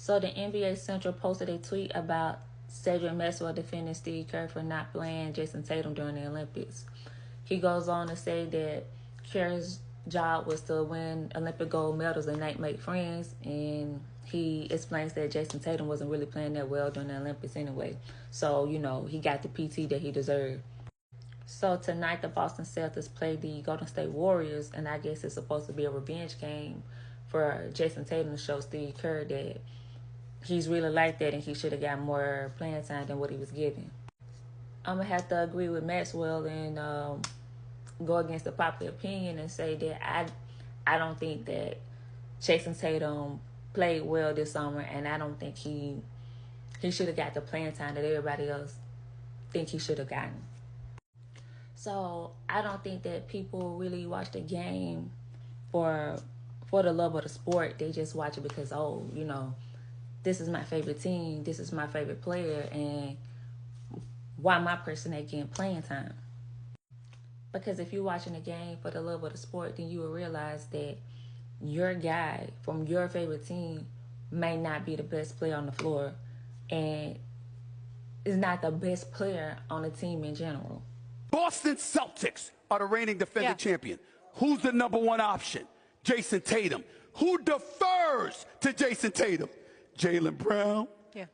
So the NBA Central posted a tweet about Cedric Maxwell defending Steve Kerr for not playing Jayson Tatum during the Olympics. He goes on to say that Kerr's job was to win Olympic gold medals and not make friends, and he explains that Jayson Tatum wasn't really playing that well during the Olympics anyway. So, he got the PT that he deserved. So tonight the Boston Celtics play the Golden State Warriors, and I guess it's supposed to be a revenge game for Jayson Tatum to show Steve Kerr that he's really like that and he should have got more playing time than what he was given. I'm going to have to agree with Maxwell and go against the popular opinion and say that I don't think that Jayson Tatum played well this summer, and I don't think he should have got the playing time that everybody else think he should have gotten. So I don't think that people really watch the game for the love of the sport. They just watch it because, this is my favorite team, this is my favorite player, and why my person ain't getting playing time. Because if you're watching the game for the love of the sport, then you will realize that your guy from your favorite team may not be the best player on the floor and is not the best player on the team in general. Boston Celtics are the reigning defending champion. Who's the number one option? Jayson Tatum. Who defers to Jayson Tatum? Jaylen Brown,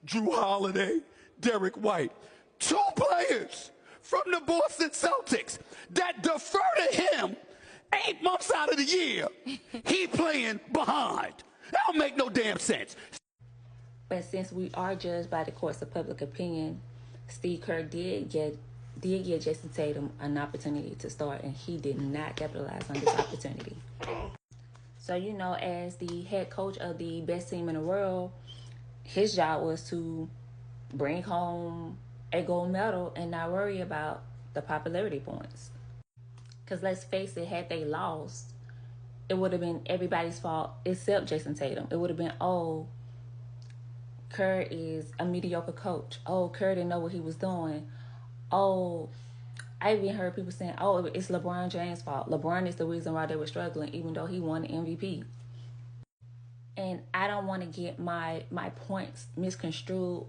Drew Holiday, Derek White. Two players from the Boston Celtics that defer to him 8 months out of the year. He playing behind. That don't make no damn sense. But since we are judged by the courts of public opinion, Steve Kerr did give Jayson Tatum an opportunity to start, and he did not capitalize on this opportunity. So, as the head coach of the best team in the world, his job was to bring home a gold medal and not worry about the popularity points. Because let's face it, had they lost, it would have been everybody's fault except Jayson Tatum. It would have been, Kerr is a mediocre coach. Kerr didn't know what he was doing. I even heard people saying, it's LeBron James' fault. LeBron is the reason why they were struggling, even though he won the MVP. And I don't want to get my points misconstrued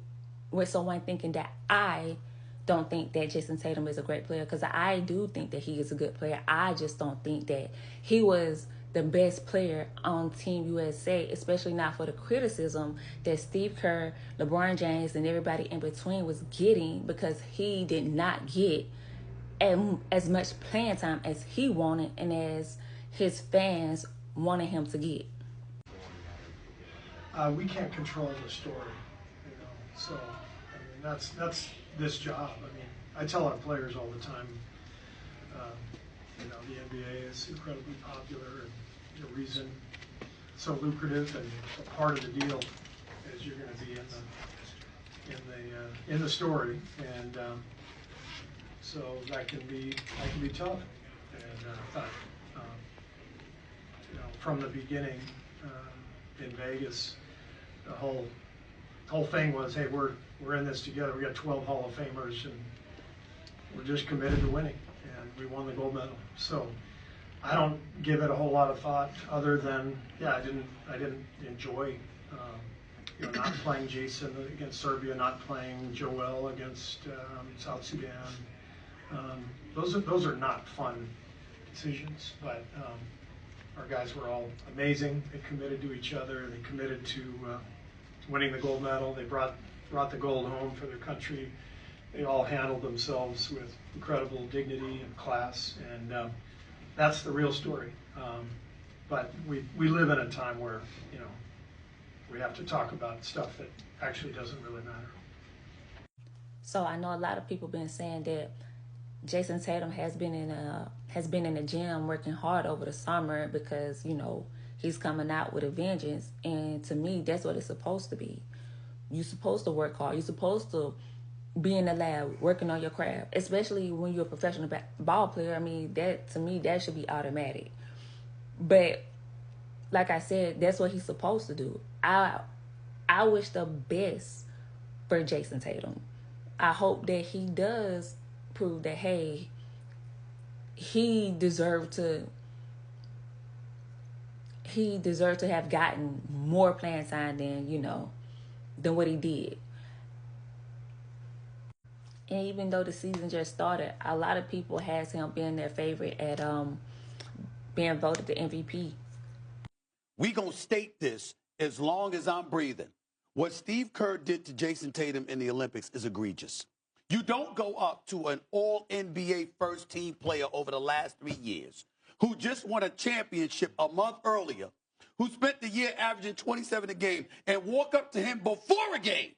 with someone thinking that I don't think that Jayson Tatum is a great player, because I do think that he is a good player. I just don't think that he was the best player on Team USA, especially not for the criticism that Steve Kerr, LeBron James, and everybody in between was getting, because he did not get as much playing time as he wanted and as his fans wanted him to get. We can't control the story, so that's this job. I tell our players all the time, the NBA is incredibly popular, and the reason so lucrative and a part of the deal is you're going to be in the story, and so that can be tough. And from the beginning in Vegas, the whole thing was, hey, we're in this together. We got 12 Hall of Famers, and we're just committed to winning, and we won the gold medal. So I don't give it a whole lot of thought, other than I didn't enjoy not playing Jayson against Serbia, not playing Joel against South Sudan. Those are not fun decisions, but our guys were all amazing. They committed to each other. They committed to winning the gold medal. They brought the gold home for their country. They all handled themselves with incredible dignity and class, and that's the real story. But we live in a time where we have to talk about stuff that actually doesn't really matter. So I know a lot of people been saying that Jayson Tatum has been in the gym working hard over the summer because he's coming out with a vengeance, and to me that's what it's supposed to be. You're supposed to work hard. You're supposed to be in the lab working on your craft, especially when you're a professional ball player. That to me that should be automatic. But like I said, that's what he's supposed to do. I wish the best for Jayson Tatum. I hope that he does prove that, hey, he deserved to have gotten more playing time than than what he did. And even though the season just started, a lot of people has him being their favorite at being voted the MVP. We gonna state this as long as I'm breathing. What Steve Kerr did to Jayson Tatum in the Olympics is egregious. You don't go up to an all-NBA first-team player over the last 3 years who just won a championship a month earlier, who spent the year averaging 27 a game, and walk up to him before a game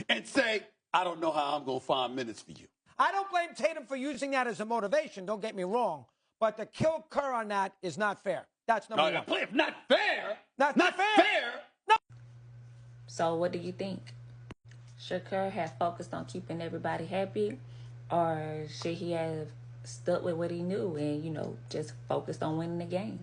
and say, I don't know how I'm going to find minutes for you. I don't blame Tatum for using that as a motivation, don't get me wrong, but to kill Kerr on that is not fair. That's number one. It's not fair. Not fair. No. So what do you think? Should Kerr have focused on keeping everybody happy, or should he have stuck with what he knew and, just focused on winning the game?